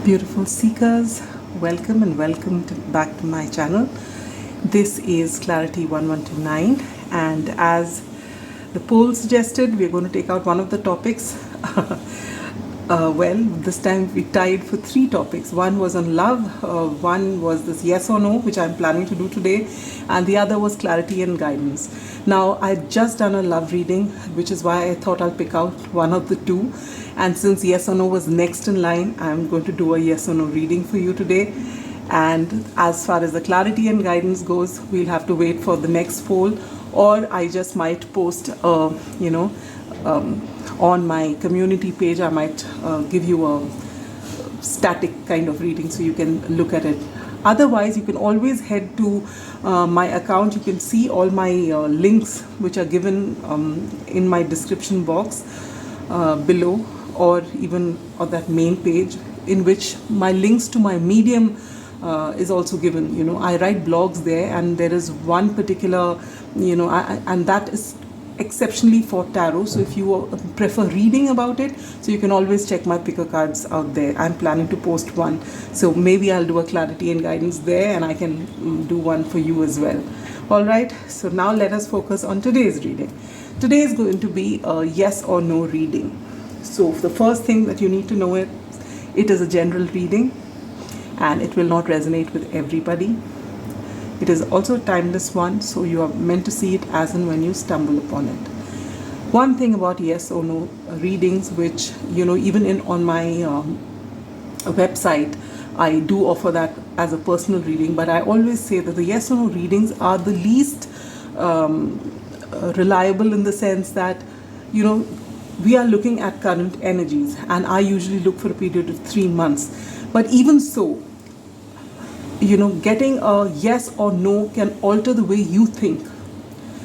Beautiful seekers, welcome and welcome back to my channel. This is Clarity 1129, and as the poll suggested, we're going to take out one of the topics. Well, this time we tied for three topics. One was on love, one was this yes or no, which I'm planning to do today, and the other was clarity and guidance. Now, I'd just done a love reading, which is why I thought I'll pick out one of the two. And since yes or no was next in line, I'm going to do a yes or no reading for you today. And as far as the clarity and guidance goes, we'll have to wait for the next poll, or I just might post, on my community page, I might give you a static kind of reading so you can look at it. Otherwise, you can always head to my account. You can see all my links which are given in my description box below, or even on that main page, in which my links to my Medium is also given. I write blogs there, and there is one particular, and that is exceptionally for tarot. So if you prefer reading about it, so you can always check my picker cards out there. I'm planning to post one, so maybe I'll do a clarity and guidance there, and I can do one for you as well. All right, so now let us focus on today's reading. Today is going to be a yes or no reading. So the first thing that you need to know is it is a general reading, and it will not resonate with everybody. It is also a timeless one, so you are meant to see it as and when you stumble upon it. One thing about yes or no readings, which even on my website, I do offer that as a personal reading, but I always say that the yes or no readings are the least reliable, in the sense that we are looking at current energies, and I usually look for a period of 3 months. But even so, getting a yes or no can alter the way you think.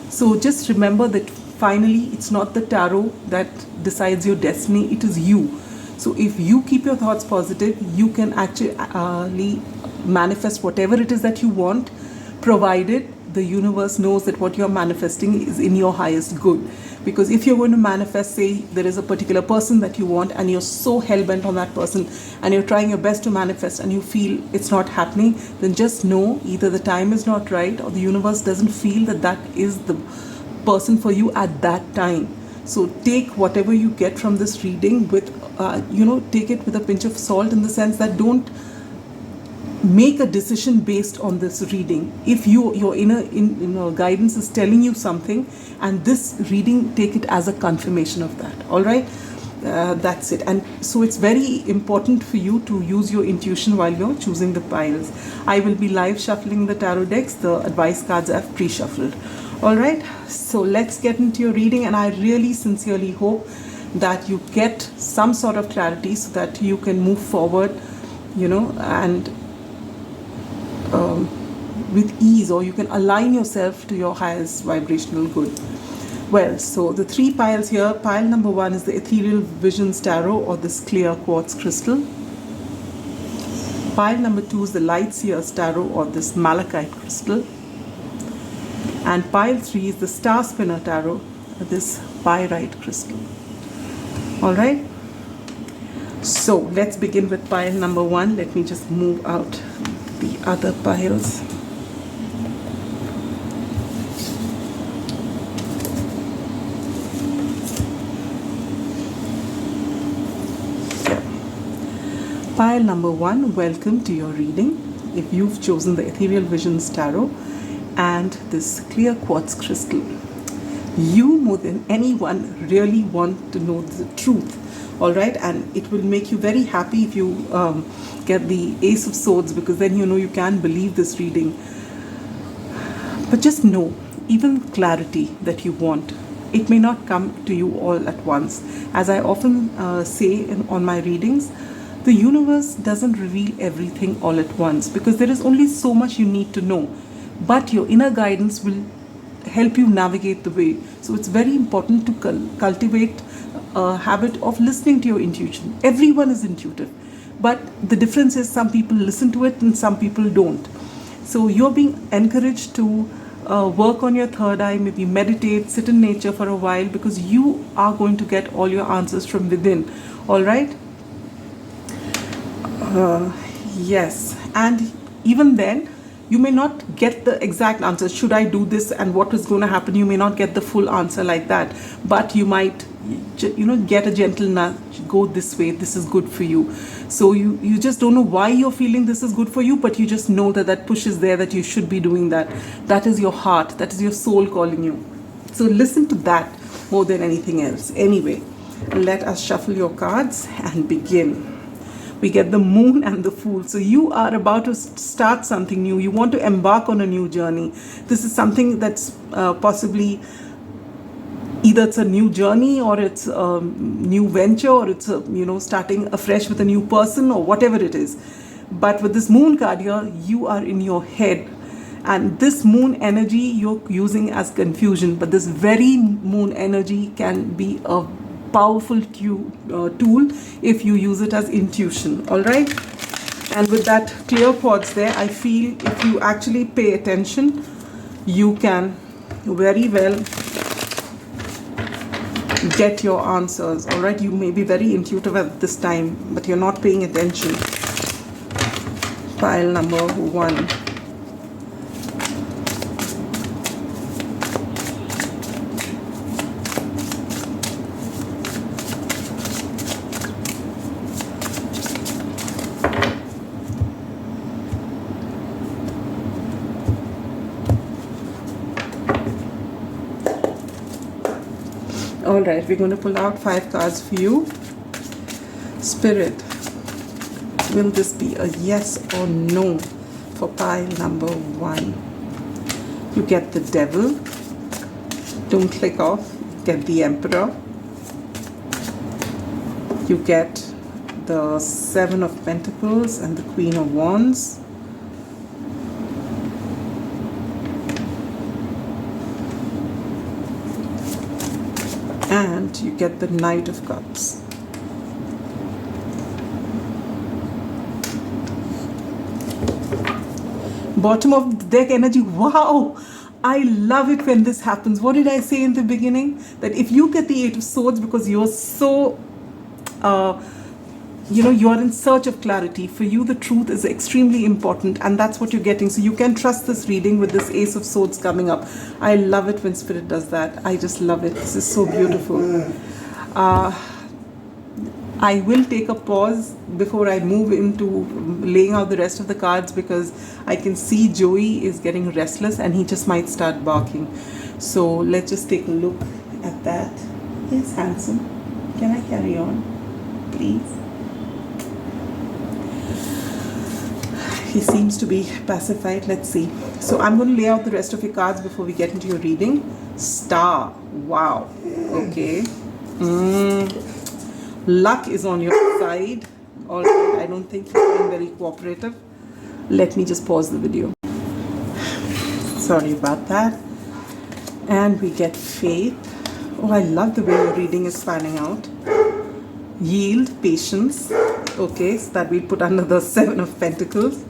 So just remember that finally it's not the tarot that decides your destiny, it is you. So if you keep your thoughts positive, you can actually manifest whatever it is that you want, provided the universe knows that what you're manifesting is in your highest good. Because if you're going to manifest, say there is a particular person that you want, and you're so hell-bent on that person, and you're trying your best to manifest, and you feel it's not happening, then just know either the time is not right, or the universe doesn't feel that that is the person for you at that time. So take whatever you get from this reading with, take it with a pinch of salt, in the sense that don't make a decision based on this reading. If your inner guidance is telling you something, and this reading, take it as a confirmation of that. All right, that's it. And so it's very important for you to use your intuition while you're choosing the piles. I will be live shuffling the tarot decks. The advice cards I've pre-shuffled. All right, so let's get into your reading, and I really sincerely hope that you get some sort of clarity so that you can move forward, and with ease, or you can align yourself to your highest vibrational good. Well, so the three piles here, pile number 1 is the Ethereal Visions Tarot, or this clear quartz crystal. Pile number 2 is the Light Seers Tarot, or this malachite crystal. And pile 3 is the Star Spinner Tarot, or this pyrite crystal. Alright, so let's begin with pile number 1. Let me just move out the other piles. Pile number 1, welcome to your reading. If you've chosen the Ethereal Visions Tarot and this clear quartz crystal, you more than anyone really want to know the truth. All right, and it will make you very happy if you get the Ace of Swords, because then you can believe this reading. But just know, even clarity that you want, it may not come to you all at once. As I often say on my readings, the universe doesn't reveal everything all at once, because there is only so much you need to know. But your inner guidance will help you navigate the way. So it's very important to cultivate a habit of listening to your intuition. Everyone is intuitive, but the difference is some people listen to it and some people don't. So you're being encouraged to work on your third eye, maybe meditate, sit in nature for a while, because you are going to get all your answers from within. All right. Yes, and even then, you may not get the exact answer. Should I do this, and what is going to happen? You may not get the full answer like that, but you might, get a gentle nudge. Go this way. This is good for you. So you just don't know why you're feeling this is good for you, but you just know that that push is there, that you should be doing that. That is your heart. That is your soul calling you. So listen to that more than anything else. Anyway, let us shuffle your cards and begin. We get the Moon and the Fool. So you are about to start something new. You want to embark on a new journey. This is something that's possibly either it's a new journey, or it's a new venture, or it's starting afresh with a new person, or whatever it is. But with this Moon card here, you are in your head, and this Moon energy you're using as confusion, but this very Moon energy can be a powerful tool if you use it as intuition. All right, and with that clear quartz there, I feel if you actually pay attention, you can very well get your answers. All right, you may be very intuitive at this time, but you're not paying attention. Pile number 1. Alright, we're going to pull out 5 cards for you. Spirit, will this be a yes or no for pile number 1? You get the Devil. Don't click off. Get the Emperor. You get the 7 of Pentacles and the Queen of Wands. And you get the Knight of Cups. Bottom of the deck energy. Wow! I love it when this happens. What did I say in the beginning? That if you get the 8 of Swords because you're so, you are in search of clarity. For you, the truth is extremely important, and that's what you're getting. So you can trust this reading with this Ace of Swords coming up. I love it when Spirit does that. I just love it. This is so beautiful. I will take a pause before I move into laying out the rest of the cards, because I can see Joey is getting restless and he just might start barking. So let's just take a look at that. Yes, handsome. Can I carry on, please? He seems to be pacified. Let's see. So I'm going to lay out the rest of your cards before we get into your reading. Star. Wow. Okay. Luck is on your side. All right. I don't think you're being very cooperative. Let me just pause the video. Sorry about that. And we get Faith. Oh, I love the way your reading is panning out. Yield. Patience. Okay, so that we put under the 7 of Pentacles.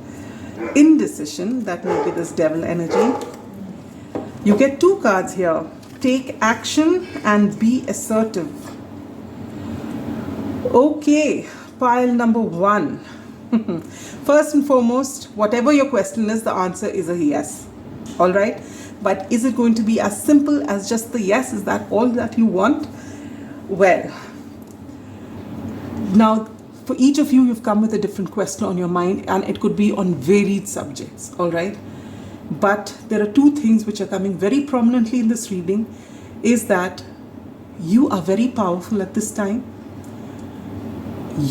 Indecision, that may be this Devil energy. You get 2 cards here. Take action and be assertive. Okay, pile number 1. First and foremost, whatever your question is, the answer is a yes. All right, but is it going to be as simple as just the yes? Is that all that you want? Well, now for each of you, you've come with a different question on your mind, and it could be on varied subjects, all right? But there are 2 things which are coming very prominently in this reading, is that you are very powerful at this time.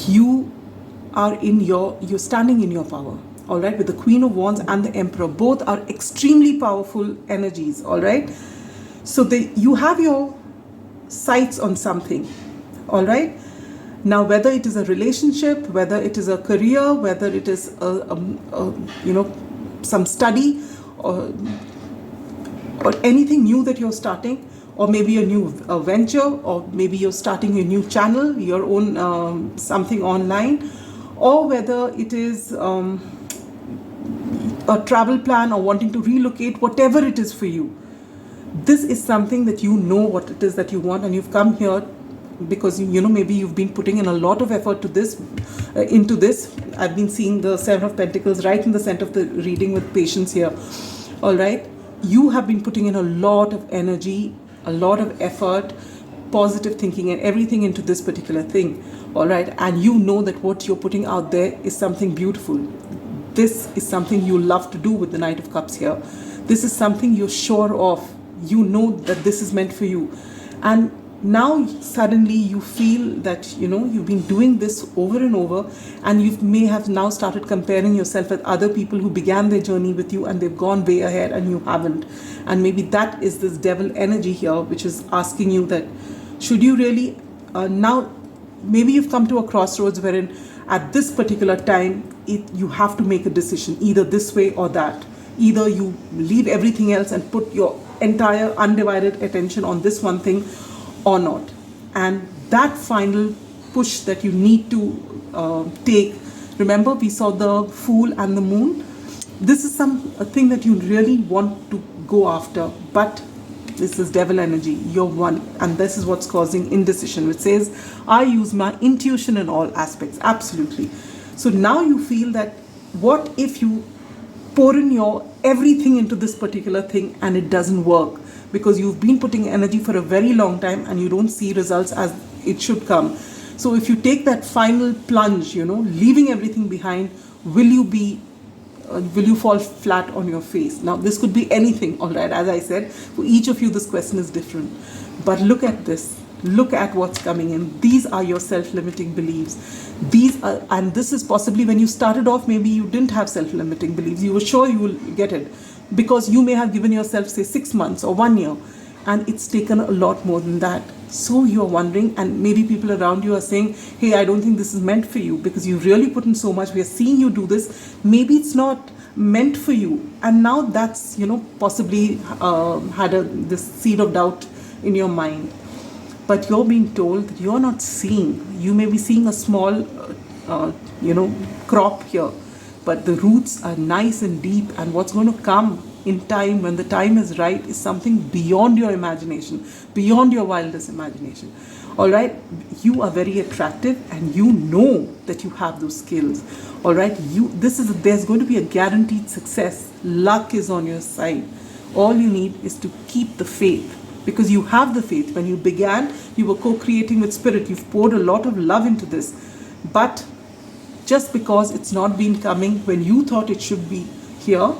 You are you're standing in your power, all right? With the Queen of Wands and the Emperor, both are extremely powerful energies, all right? So you have your sights on something, all right? Now, whether it is a relationship, whether it is a career, whether it is some study, or anything new that you're starting, or maybe a new venture, or maybe you're starting a new channel, your own something online, or whether it is a travel plan or wanting to relocate, whatever it is for you. This is something that you know what it is that you want, and you've come here because maybe you've been putting in a lot of effort to this into this. I've been seeing the Seven of Pentacles right in the center of the reading with patience here. All right, you have been putting in a lot of energy, a lot of effort, positive thinking and everything into this particular thing. All right, and you know that what you're putting out there is something beautiful. This is something you love to do with the Knight of Cups here. This is something you're sure of. You know that this is meant for you. And now suddenly you feel that you've been doing this over and over, and you may have now started comparing yourself with other people who began their journey with you and they've gone way ahead and you haven't. And maybe that is this devil energy here, which is asking you that should you really now maybe you've come to a crossroads wherein at this particular time you have to make a decision, either this way or that. Either you leave everything else and put your entire undivided attention on this one thing or not. And that final push that you need to take, remember we saw the Fool and the Moon. This is a thing that you really want to go after, but this is devil energy. You're one, and this is what's causing indecision, which says I use my intuition in all aspects. Absolutely. So now you feel that what if you pour in your everything into this particular thing and it doesn't work, because you've been putting energy for a very long time and you don't see results as it should come. So if you take that final plunge, leaving everything behind, will you fall flat on your face? Now this could be anything, all right. As I said, for each of you this question is different, but look at this. Look at what's coming in. These are your self-limiting beliefs. And this is possibly when you started off, maybe you didn't have self-limiting beliefs. You were sure you will get it because you may have given yourself, say, 6 months or 1 year, and it's taken a lot more than that. So you're wondering, and maybe people around you are saying, hey, I don't think this is meant for you because you really put in so much. We are seeing you do this. Maybe it's not meant for you. And now that's, possibly had this seed of doubt in your mind. But you're being told that you're not seeing. You may be seeing a small, crop here, but the roots are nice and deep, and what's going to come in time, when the time is right, is something beyond your imagination, beyond your wildest imagination. All right, you are very attractive, and you know that you have those skills. All right, there's going to be a guaranteed success. Luck is on your side. All you need is to keep the faith, because you have the faith. When you began, you were co-creating with Spirit. You've poured a lot of love into this, but just because it's not been coming when you thought it should be here,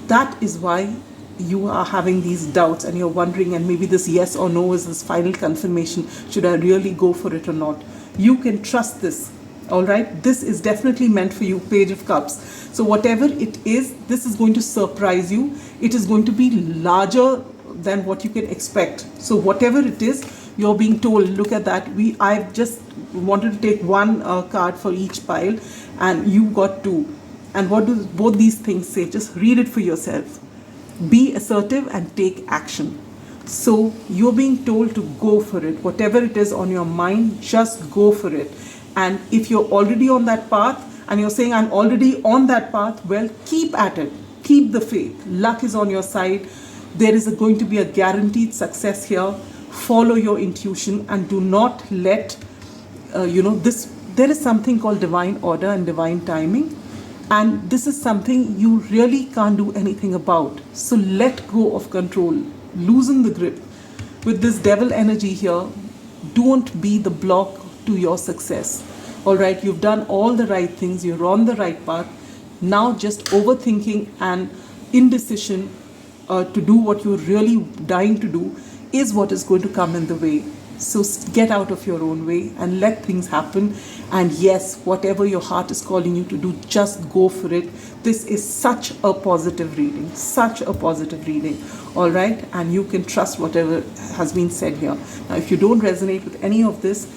that is why you are having these doubts and you're wondering, and maybe this yes or no is this final confirmation. Should I really go for it or not? You can trust this. All right, this is definitely meant for you, Page of Cups. So whatever it is, this is going to surprise you. It is going to be larger than what you can expect. So whatever it is, you're being told, look at that. I've just wanted to take one card for each pile, and you got 2. And what do both these things say? Just read it for yourself. Be assertive and take action. So you're being told to go for it. Whatever it is on your mind, just go for it. And if you're already on that path and you're saying, I'm already on that path, well, keep at it. Keep the faith. Luck is on your side. There is going to be a guaranteed success here. Follow your intuition and do not let, this. There is something called divine order and divine timing. And this is something you really can't do anything about. So let go of control. Loosen the grip. With this devil energy here, don't be the block to your success. All right, you've done all the right things. You're on the right path. Now just overthinking and indecision to do what you're really dying to do is what is going to come in the way. So get out of your own way and let things happen. And yes, whatever your heart is calling you to do, just go for it. This is such a positive reading, such a positive reading. All right, and you can trust whatever has been said here. Now, if you don't resonate with any of this,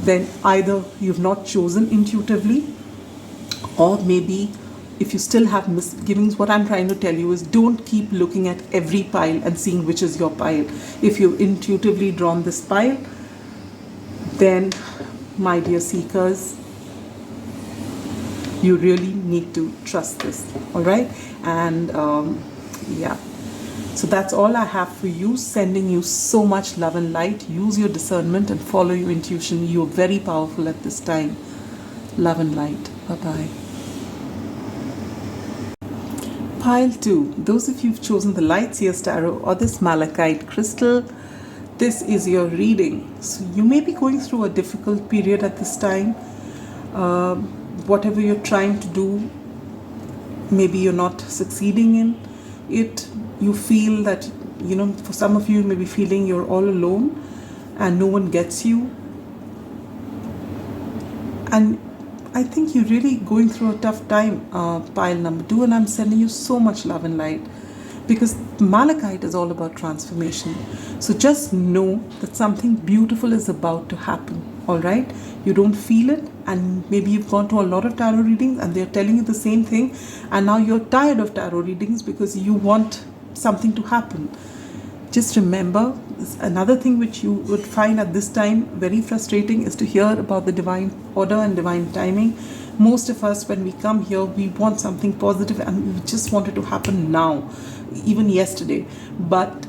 then either you've not chosen intuitively, or maybe if you still have misgivings, what I'm trying to tell you is don't keep looking at every pile and seeing which is your pile. If you've intuitively drawn this pile, then, my dear seekers, you really need to trust this. All right? And yeah. So that's all I have for you. Sending you so much love and light. Use your discernment and follow your intuition. You're very powerful at this time. Love and light. Bye-bye. Pile 2. Those of you who've chosen the Light Seers Tarot or this Malachite crystal, this is your reading. So you may be going through a difficult period at this time. Whatever you're trying to do, maybe you're not succeeding in it. You feel that, for some of you may be feeling you're all alone and no one gets you. And I think you're really going through a tough time, pile number 2, and I'm sending you so much love and light, because Malachite is all about transformation. So just know that something beautiful is about to happen, all right? You don't feel it, and maybe you've gone to a lot of tarot readings and they're telling you the same thing, and now you're tired of tarot readings because you want something to happen. Just remember, another thing which you would find at this time very frustrating is to hear about the divine order and divine timing. Most of us, when we come here, we want something positive and we just want it to happen now, even yesterday. But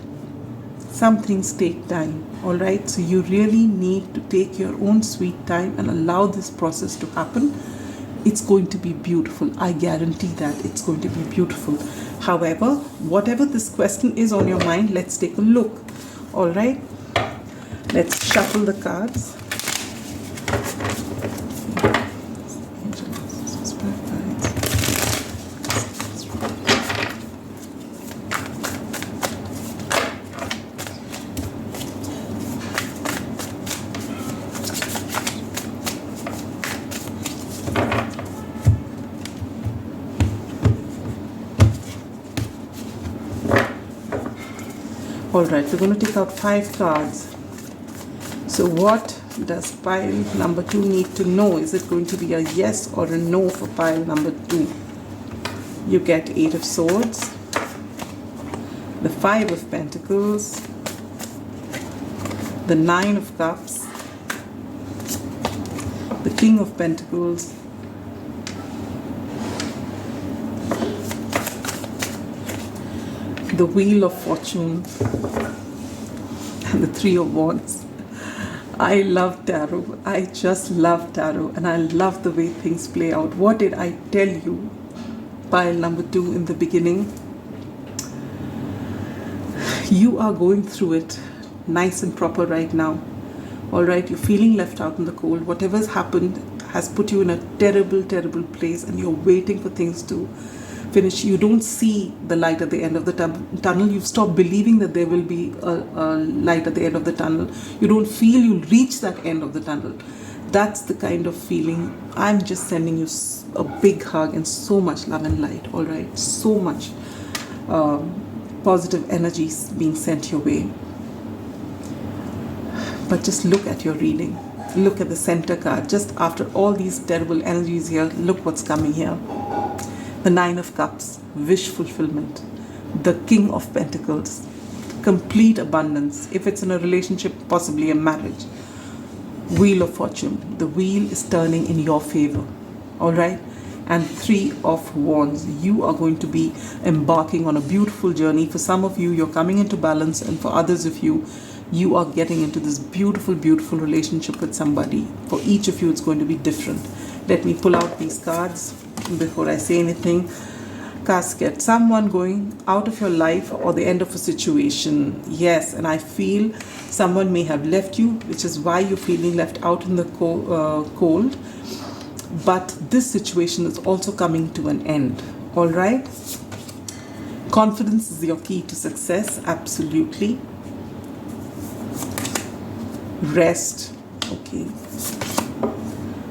some things take time, all right? So you really need to take your own sweet time and allow this process to happen. It's going to be beautiful. I guarantee that it's going to be beautiful. However, whatever this question is on your mind, let's take a look. All right, let's shuffle the cards. Alright, we're going to take out 5 cards. So what does pile number 2 need to know? Is it going to be a yes or a no for pile number 2? You get 8 of Swords, the 5 of Pentacles, the 9 of Cups, the King of Pentacles, the Wheel of Fortune, and the 3 of Wands. I love tarot. I just love tarot, and I love the way things play out. What did I tell you, pile number 2, in the beginning? You are going through it nice and proper right now. All right, you're feeling left out in the cold. Whatever's happened has put you in a terrible, terrible place, and you're waiting for things to finish. You don't see the light at the end of the tunnel. You've stopped believing that there will be a light at the end of the tunnel. You don't feel you'll reach that end of the tunnel. That's the kind of feeling. I'm just sending you a big hug and so much love and light. All right, so much positive energies being sent your way. But just look at your reading. Look at the center card. Just after all these terrible energies here, look what's coming here. The 9 of Cups, wish fulfillment. The King of Pentacles, complete abundance. If it's in a relationship, possibly a marriage. Wheel of Fortune, the wheel is turning in your favor. All right? And 3 of Wands, you are going to be embarking on a beautiful journey. For some of you, you're coming into balance, and for others of you, you are getting into this beautiful, beautiful relationship with somebody. For each of you, it's going to be different. Let me pull out these cards before I say anything. Casket, someone going out of your life or the end of a situation. Yes, and I feel someone may have left you, which is why you're feeling left out in the cold. But this situation is also coming to an end. All right? Confidence is your key to success. Absolutely. Rest. Okay.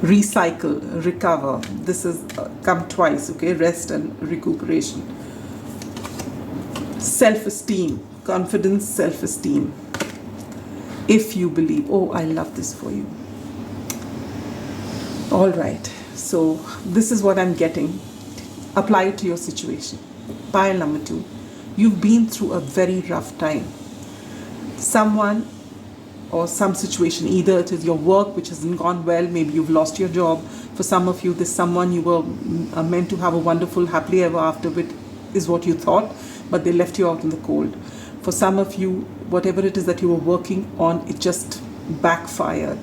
Recycle, recover. This is come twice, okay? Rest and recuperation. Self-esteem, confidence, self-esteem. If you believe, oh, I love this for you. All right, so this is what I'm getting. Apply it to your situation. Pile number 2. You've been through a very rough time. Someone or some situation, either it is your work which hasn't gone well, maybe you've lost your job. For some of you, there's someone you were meant to have a wonderful happily ever after with, is what you thought. but they left you out in the cold. For some of you, whatever it is that you were working on, it just backfired.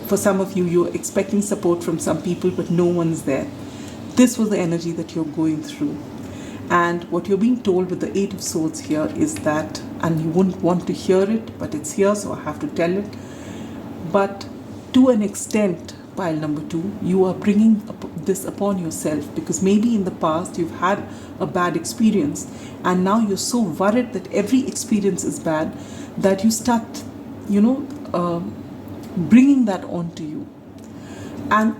For some of you, you're expecting support from some people, but no one's there. This was the energy that you're going through. And what you're being told with the Eight of Swords here is that, and you wouldn't want to hear it, but it's here, so I have to tell it. But to an extent, pile number 2, you are bringing this upon yourself, because maybe in the past you've had a bad experience, and now you're so worried that every experience is bad that you start, bringing that onto you. And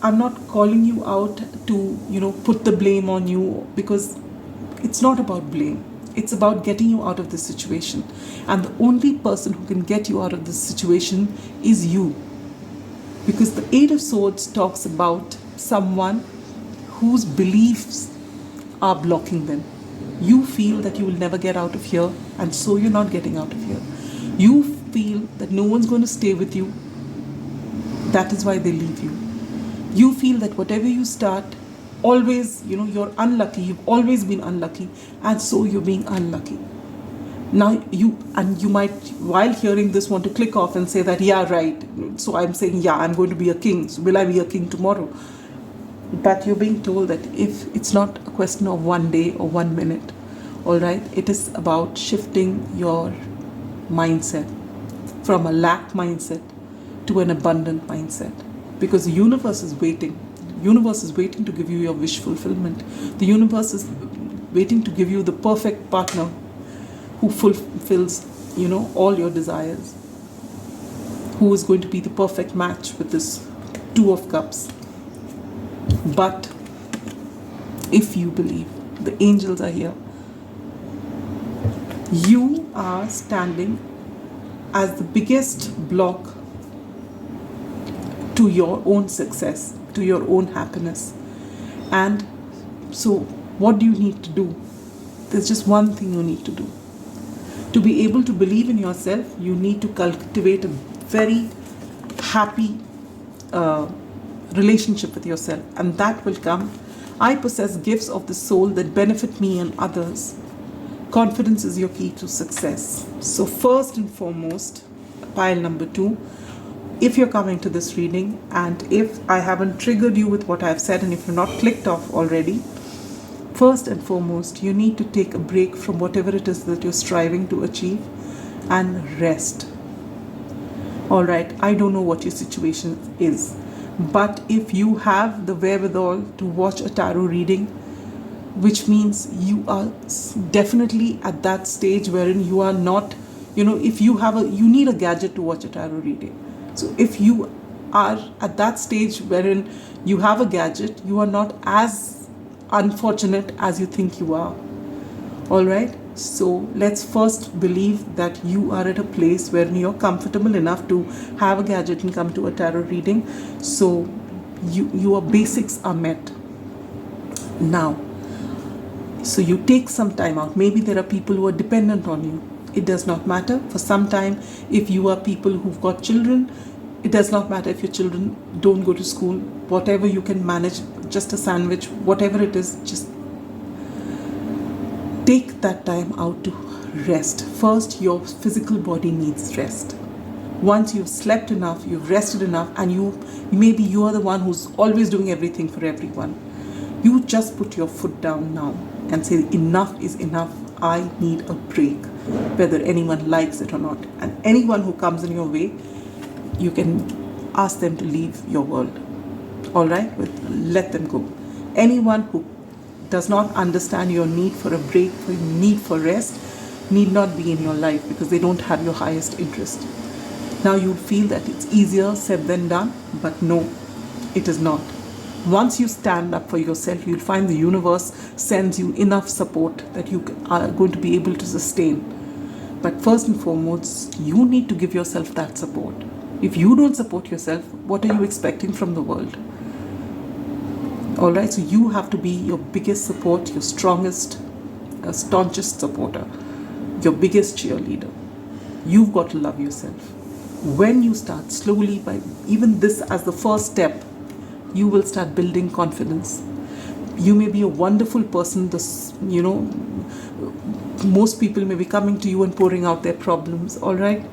I'm not calling you out to, put the blame on you, because it's not about blame. It's about getting you out of this situation. And the only person who can get you out of this situation is you. Because the Eight of Swords talks about someone whose beliefs are blocking them. You feel that you will never get out of here, and so you're not getting out of here. You feel that no one's going to stay with you. That is why they leave you. You feel that whatever you start, always, you're unlucky. You've always been unlucky, and so you're being unlucky. Now you might, while hearing this, want to click off and say that, yeah, right. So I'm saying, yeah, I'm going to be a king. So will I be a king tomorrow? But you're being told that if it's not a question of 1 day or 1 minute, all right, it is about shifting your mindset from a lack mindset to an abundant mindset. Because the universe is waiting. The universe is waiting to give you your wish fulfillment. The universe is waiting to give you the perfect partner who fulfills, all your desires. Who is going to be the perfect match with this Two of Cups. But if you believe, the angels are here. You are standing as the biggest block to your own success, to your own happiness. And so what do you need to do? There's just one thing you need to do. To be able to believe in yourself, you need to cultivate a very happy relationship with yourself, and that will come. I possess gifts of the soul that benefit me and others. Confidence is your key to success. So first and foremost, pile number 2, if you're coming to this reading, and if I haven't triggered you with what I've said, and if you're not clicked off already, first and foremost, you need to take a break from whatever it is that you're striving to achieve and rest. All right, I don't know what your situation is, but if you have the wherewithal to watch a tarot reading, which means you are definitely at that stage wherein you are not, if you need a gadget to watch a tarot reading. So if you are at that stage wherein you have a gadget, you are not as unfortunate as you think you are. All right, so let's first believe that you are at a place where you're comfortable enough to have a gadget and come to a tarot reading, so your basics are met. Now, so you take some time out. Maybe there are people who are dependent on you. It does not matter. For some time, if you are people who've got children, it does not matter if your children don't go to school. Whatever you can manage, just a sandwich, whatever it is, just take that time out to rest. First, your physical body needs rest. Once you've slept enough, you've rested enough, and maybe you are the one who's always doing everything for everyone. You just put your foot down now and say, enough is enough. I need a break, whether anyone likes it or not. And anyone who comes in your way, you can ask them to leave your world. All right? Let them go. Anyone who does not understand your need for a break, your need for rest, need not be in your life, because they don't have your highest interest. Now you feel that it's easier said than done, but no, it is not. Once you stand up for yourself, you'll find the universe sends you enough support that you are going to be able to sustain. But first and foremost, you need to give yourself that support. If you don't support yourself, what are you expecting from the world? All right, so you have to be your biggest support, your strongest, staunchest supporter, your biggest cheerleader. You've got to love yourself. When you start slowly, by even this as the first step, you will start building confidence. You may be a wonderful person, most people may be coming to you and pouring out their problems, all right?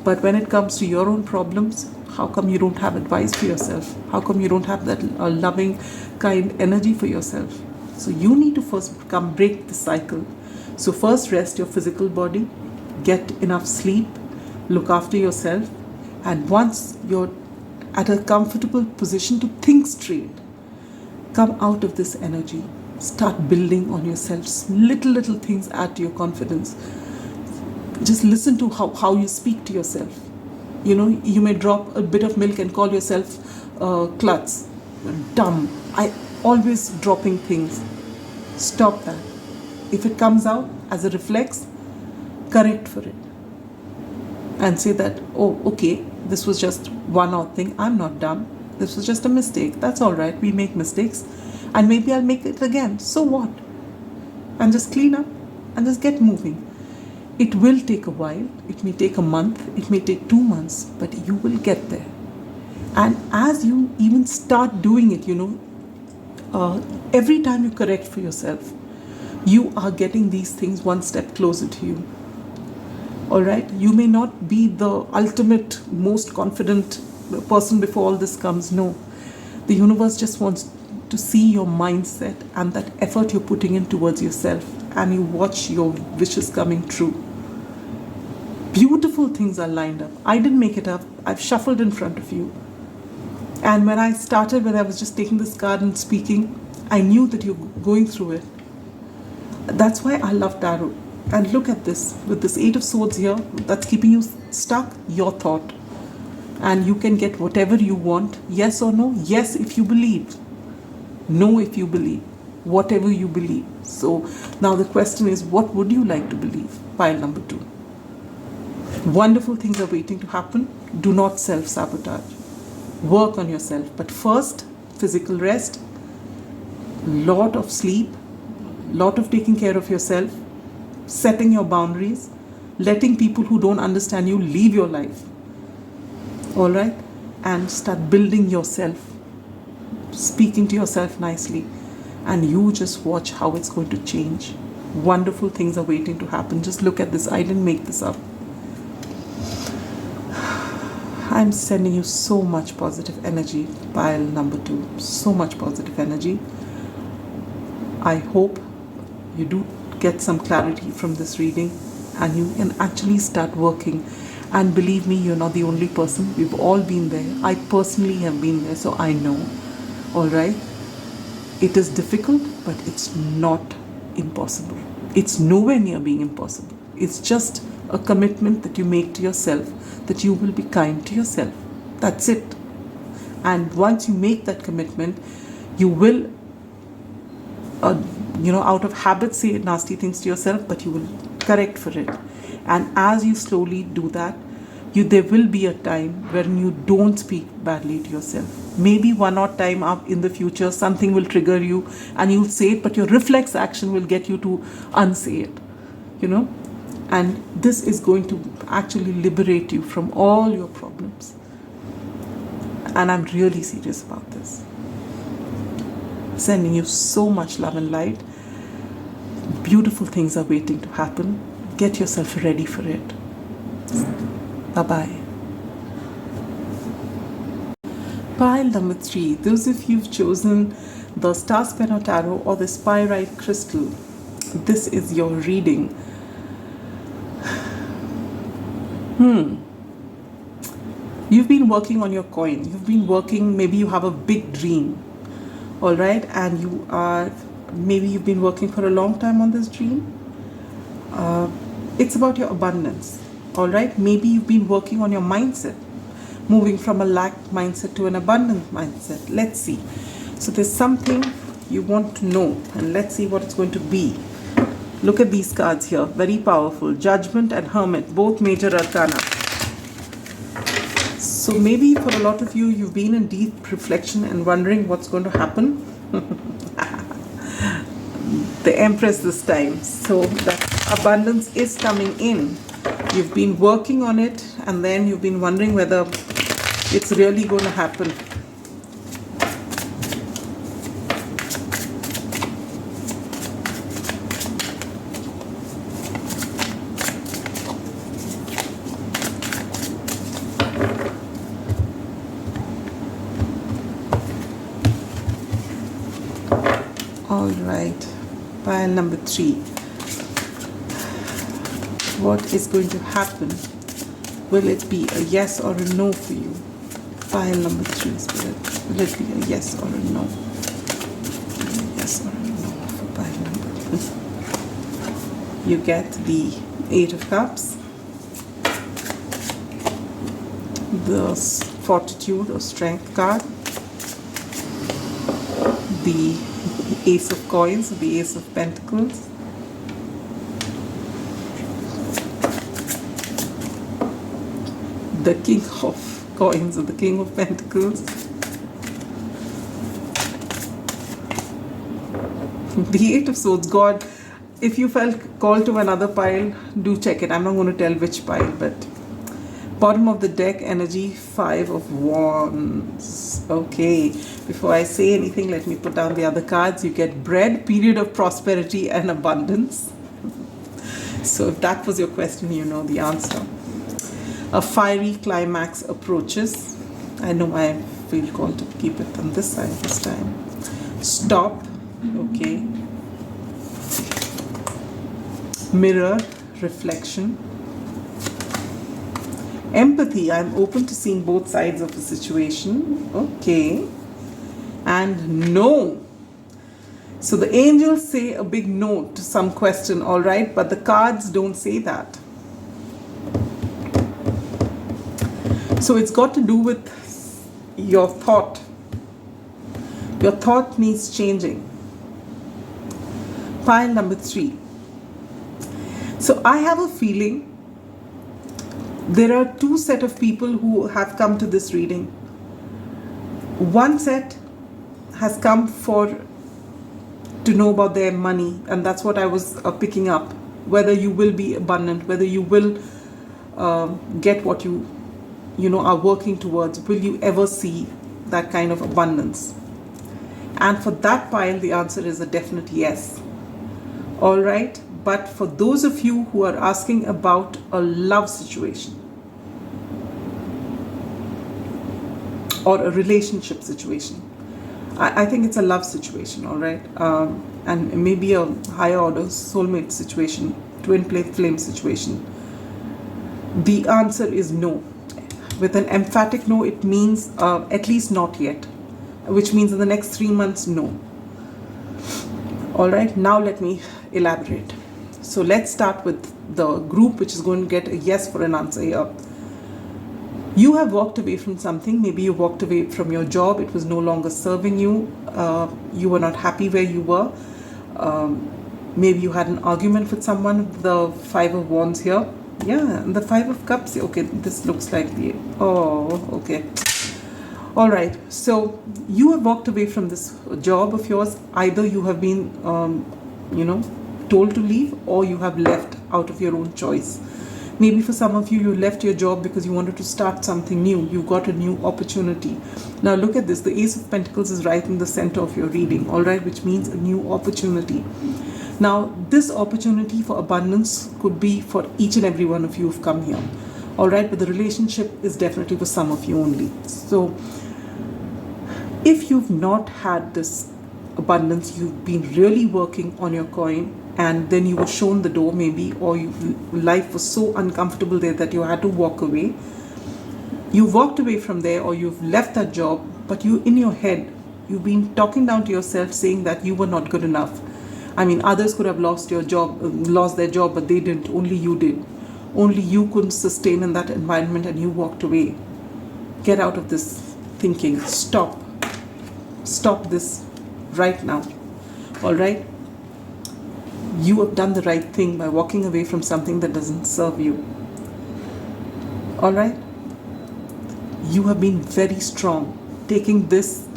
But when it comes to your own problems, how come you don't have advice for yourself? How come you don't have that loving, kind energy for yourself? So you need to first break the cycle. So first rest your physical body, get enough sleep, look after yourself, and once you're at a comfortable position to think straight, come out of this energy. Start building on yourself. Little things add to your confidence. Just listen to how you speak to yourself. You know, you may drop a bit of milk and call yourself klutz, dumb. I always dropping things. Stop that. If it comes out as a reflex, correct for it. And say that, oh, okay, this was just one odd thing. I'm not dumb. This was just a mistake. That's all right. We make mistakes. And maybe I'll make it again. So what? And just clean up and just get moving. It will take a while. It may take a month. It may take 2 months. But you will get there. And as you even start doing it, you know, every time you correct for yourself, you are getting these things one step closer to you. All right? You may not be the ultimate, most confident person before all this comes. No. The universe just wants to see your mindset and that effort you're putting in towards yourself, and you watch your wishes coming true. Beautiful things are lined up. I didn't make it up. I've shuffled in front of you. And when I started, when I was just taking this card and speaking, I knew that you're going through it. That's why I love tarot. And look at this, with this 8 of Swords here, that's keeping you stuck, your thought. And you can get whatever you want. Yes or no? Yes, if you believe. No, if you believe. Whatever you believe. So now the question is, what would you like to believe? Pile number 2. Wonderful things are waiting to happen. Do not self-sabotage. Work on yourself. But first, physical rest, lot of sleep, lot of taking care of yourself, setting your boundaries, letting people who don't understand you leave your life. All right? And start building yourself, speaking to yourself nicely, and you just watch how it's going to change. Wonderful things are waiting to happen. Just look at this. I didn't make this up. I'm sending you so much positive energy, pile number 2. So much positive energy. I hope you do get some clarity from this reading and you can actually start working. And believe me, you're not the only person. We've all been there. I personally have been there, so I know. All right? It is difficult, but it's not impossible. It's nowhere near being impossible. It's just a commitment that you make to yourself, that you will be kind to yourself. That's it. And once you make that commitment, you will, out of habit say nasty things to yourself, but you will correct for it. And as you slowly do that, there will be a time when you don't speak badly to yourself. Maybe one or time up in the future, something will trigger you and you'll say it, but your reflex action will get you to unsay it, And this is going to actually liberate you from all your problems. And I'm really serious about this. Sending you so much love and light. Beautiful things are waiting to happen. Get yourself ready for it. Bye-bye. Pile number 3. Those of you who've chosen the Star Spanner Tarot or the Pyrite Crystal, this is your reading. You've been working on your coin. You've been working, maybe you have a big dream. All right? And maybe you've been working for a long time on this dream. It's about your abundance. All right? Maybe you've been working on your mindset, moving from a lack mindset to an abundant mindset. Let's see. So there's something you want to know, and let's see what it's going to be. Look at these cards here. Very powerful. Judgment and Hermit, both major arcana. So maybe for a lot of you, you've been in deep reflection and wondering what's going to happen. The Empress this time. So that abundance is coming in. You've been working on it, and then you've been wondering whether it's really going to happen. All right, pile number 3. What is going to happen? Will it be a yes or a no for you? Pile number 3, Spirit. Will it be a yes or a no? Yes or a no for pile number 3. You get the 8 of Cups, the Fortitude or Strength card, the Ace of Coins, the Ace of Pentacles, the King of Coins or the King of Pentacles, the 8 of Swords. God, if you felt called to another pile, do check it. I'm not going to tell which pile, but bottom of the deck energy, 5 of Wands. Okay, before I say anything, let me put down the other cards. You get bread, period of prosperity and abundance. So if that was your question, you know the answer. A fiery climax approaches. I know I feel called to keep it on this side this time. Stop. Okay. Mirror, reflection. Empathy, I'm open to seeing both sides of the situation. Okay. And no. So the angels say a big no to some question, all right, but the cards don't say that. So it's got to do with your thought. Your thought needs changing. Pile number 3. So I have a feeling there are 2 set of people who have come to this reading. One set has come to know about their money, and that's what I was picking up. Whether you will be abundant, whether you will get what you are working towards. Will you ever see that kind of abundance? And for that pile, the answer is a definite yes. All right. But for those of you who are asking about a love situation or a relationship situation, I think it's a love situation, all right? And maybe a higher order soulmate situation, twin flame situation. The answer is no. With an emphatic no, it means at least not yet, which means in the next 3 months, no. All right, now let me elaborate. So let's start with the group which is going to get a yes for an answer here. You have walked away from something. Maybe you walked away from your job. It was no longer serving you. You were not happy where you were. Maybe you had an argument with someone. The 5 of Wands here. Yeah, and the 5 of Cups. Okay, this looks like the... Oh, okay. All right. So you have walked away from this job of yours. Either you have been, told to leave, or you have left out of your own choice. Maybe for some of you, you left your job because you wanted to start something new. You got a new opportunity. Now look at this. The Ace of Pentacles is right in the center of your reading, all right, which means a new opportunity. Now, this opportunity for abundance could be for each and every one of you who've come here, all right, but the relationship is definitely for some of you only. So if you've not had this abundance, you've been really working on your coin, and then you were shown the door maybe, or life was so uncomfortable there that you had to walk away. You walked away from there, or you've left that job, but you, in your head, you've been talking down to yourself saying that you were not good enough. I mean, others could have lost their job, but they didn't. Only you did. Only you couldn't sustain in that environment, and you walked away. Get out of this thinking. Stop this right now. All right? You have done the right thing by walking away from something that doesn't serve you. All right? You have been very strong. Taking this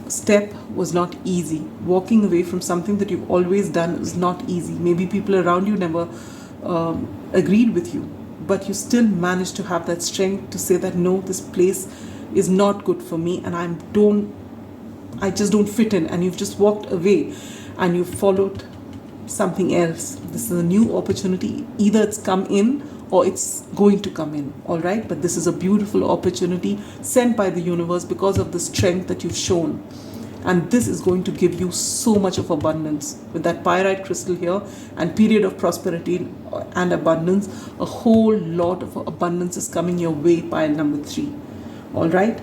step was not easy. Walking away from something that you've always done is not easy. Maybe people around you never agreed with you, but you still managed to have that strength to say that no, this place is not good for me, and I just don't fit in. And you've just walked away and you've followed something else. This is a new opportunity. Either it's come in or it's going to come in, all right? But this is a beautiful opportunity sent by the universe because of the strength that you've shown. And this is going to give you so much of abundance. With that pyrite crystal here and period of prosperity and abundance, a whole lot of abundance is coming your way, pile number 3. All right?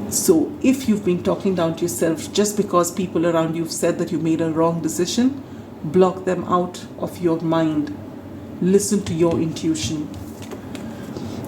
So if you've been talking down to yourself just because people around you have said that you made a wrong decision, block them out of your mind. Listen to your intuition.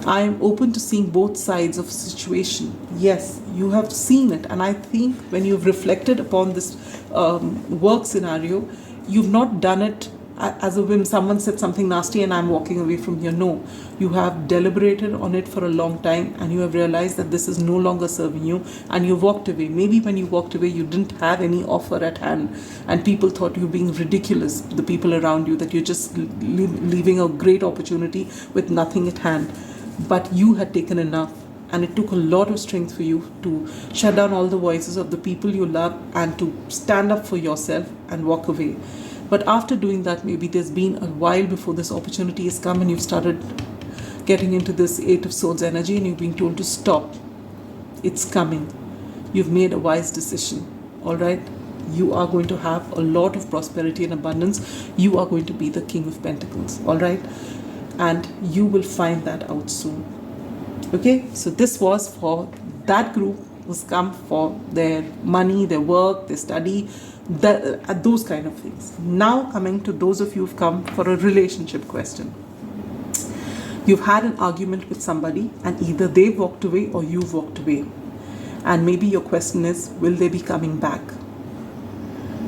I am open to seeing both sides of a situation. Yes, you have seen it. And I think when you've reflected upon this work scenario, you've not done it as a whim. Someone said something nasty and I'm walking away from here. No, you have deliberated on it for a long time and you have realized that this is no longer serving you and you walked away. Maybe when you walked away, you didn't have any offer at hand and people thought you being ridiculous, the people around you, that you're just leaving a great opportunity with nothing at hand. But you had taken enough, and it took a lot of strength for you to shut down all the voices of the people you love and to stand up for yourself and walk away. But after doing that, maybe there's been a while before this opportunity has come and you've started getting into this 8 of Swords energy and you've been told to stop. It's coming. You've made a wise decision. All right? You are going to have a lot of prosperity and abundance. You are going to be the King of Pentacles. All right? And you will find that out soon. Okay, so this was for that group who's come for their money, their work, their study, those kind of things. Now coming to those of you who've come for a relationship question. You've had an argument with somebody and either they've walked away or you've walked away. And maybe your question is, will they be coming back?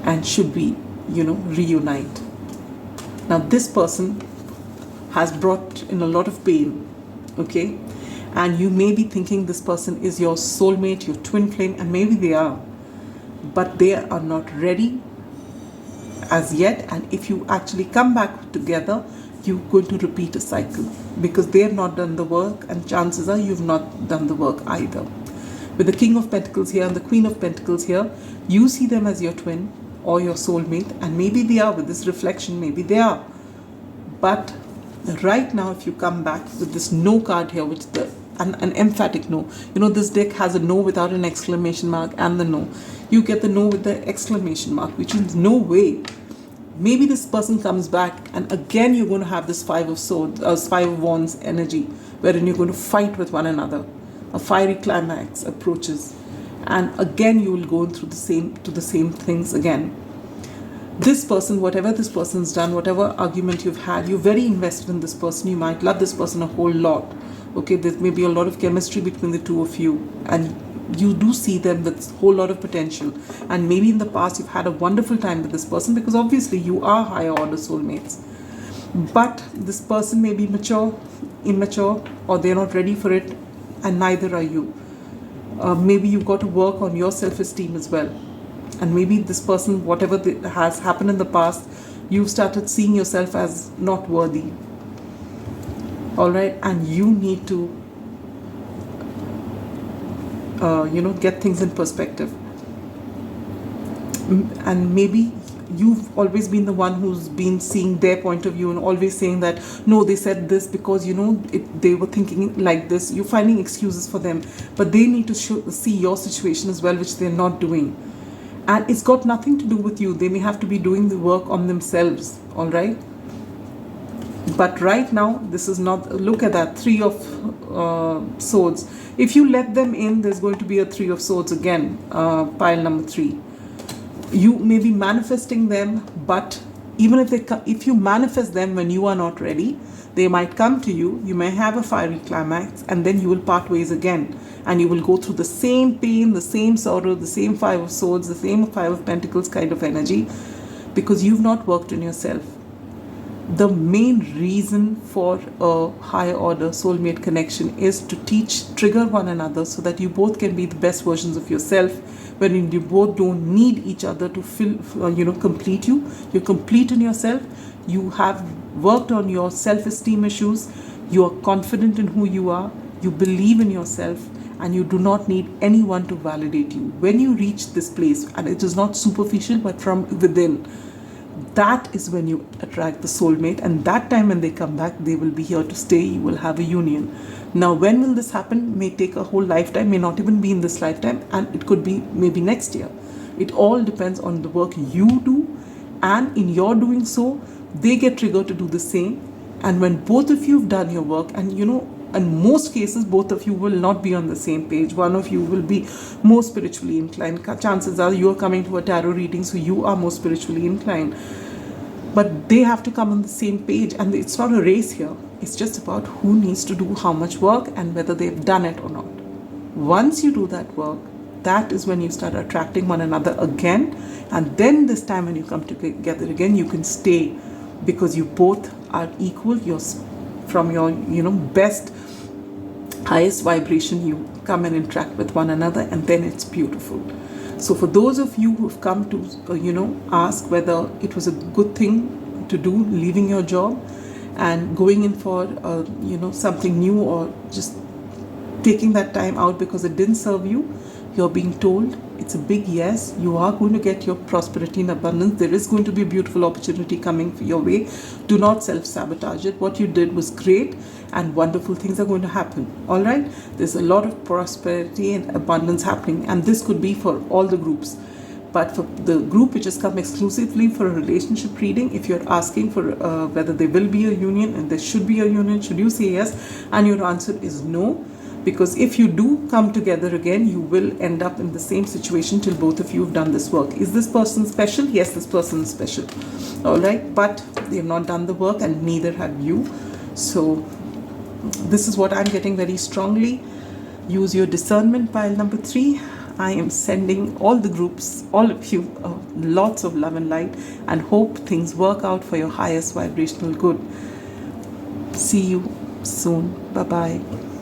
And should we, reunite? Now this person has brought in a lot of pain, okay? And you may be thinking this person is your soulmate, your twin flame, and maybe they are. But they are not ready as yet. And if you actually come back together, you're going to repeat a cycle because they have not done the work and chances are you've not done the work either. With the King of Pentacles here and the Queen of Pentacles here, you see them as your twin or your soulmate, and maybe they are. With this reflection, maybe they are. But right now, if you come back with this no card here, which is an emphatic no. This deck has a no without an exclamation mark and the no. You get the no with the exclamation mark, which means no way. Maybe this person comes back and again you're going to have this 5 of Swords, 5 of Wands energy, wherein you're going to fight with one another. A fiery climax approaches. And again you will go through the same things again. This person, whatever this person's done, whatever argument you've had, you're very invested in this person. You might love this person a whole lot. Okay, there may be a lot of chemistry between the two of you and you do see them with a whole lot of potential. And maybe in the past you've had a wonderful time with this person because obviously you are higher order soulmates. But this person may be mature, immature, or they're not ready for it, and neither are you. Maybe you've got to work on your self-esteem as well. And maybe this person, whatever has happened in the past, you've started seeing yourself as not worthy. All right, and you need to, get things in perspective. And maybe you've always been the one who's been seeing their point of view and always saying that, no, they said this because, they were thinking like this. You're finding excuses for them, but they need to see your situation as well, which they're not doing. And it's got nothing to do with you. They may have to be doing the work on themselves, all right? But right now, this is not, look at that, 3 of Swords. If you let them in, there's going to be a 3 of Swords again, pile number 3. You may be manifesting them, but even if you manifest them when you are not ready, they might come to you, you may have a fiery climax, and then you will part ways again. And you will go through the same pain, the same sorrow, the same 5 of Swords, the same 5 of Pentacles kind of energy, because you've not worked on yourself. The main reason for a higher order soulmate connection is to trigger one another so that you both can be the best versions of yourself, wherein you both don't need each other to complete you. You're complete in yourself. You have worked on your self-esteem issues. You are confident in who you are. You believe in yourself. And you do not need anyone to validate you. When you reach this place, and it is not superficial but from within, that is when you attract the soulmate. And that time when they come back, they will be here to stay. You will have a union. Now, when will this happen? May take a whole lifetime, may not even be in this lifetime, and it could be maybe next year. It all depends on the work you do, and in your doing so, they get triggered to do the same. And when both of you have done your work, and in most cases, both of you will not be on the same page. One of you will be more spiritually inclined. Chances are you are coming to a tarot reading, so you are more spiritually inclined. But they have to come on the same page, and it's not a race here. It's just about who needs to do how much work and whether they've done it or not. Once you do that work, that is when you start attracting one another again. And then this time when you come together again, you can stay because you both are equal. You're from your best, highest vibration. You come and interact with one another, and then it's beautiful. So for those of you who've come to ask whether it was a good thing to do, leaving your job and going in for something new, or just taking that time out because it didn't serve you, you're being told it's a big yes. You are going to get your prosperity and abundance. There is going to be a beautiful opportunity coming your way. Do not self-sabotage it. What you did was great, and wonderful things are going to happen. All right? There's a lot of prosperity and abundance happening, and this could be for all the groups. But for the group which has come exclusively for a relationship reading, if you're asking for whether there will be a union and there should be a union, should you say yes? And your answer is no. Because if you do come together again, you will end up in the same situation till both of you have done this work. Is this person special? Yes, this person is special. All right, but they have not done the work, and neither have you. So this is what I'm getting very strongly. Use your discernment, pile number 3. I am sending all the groups, all of you, lots of love and light, and hope things work out for your highest vibrational good. See you soon. Bye-bye.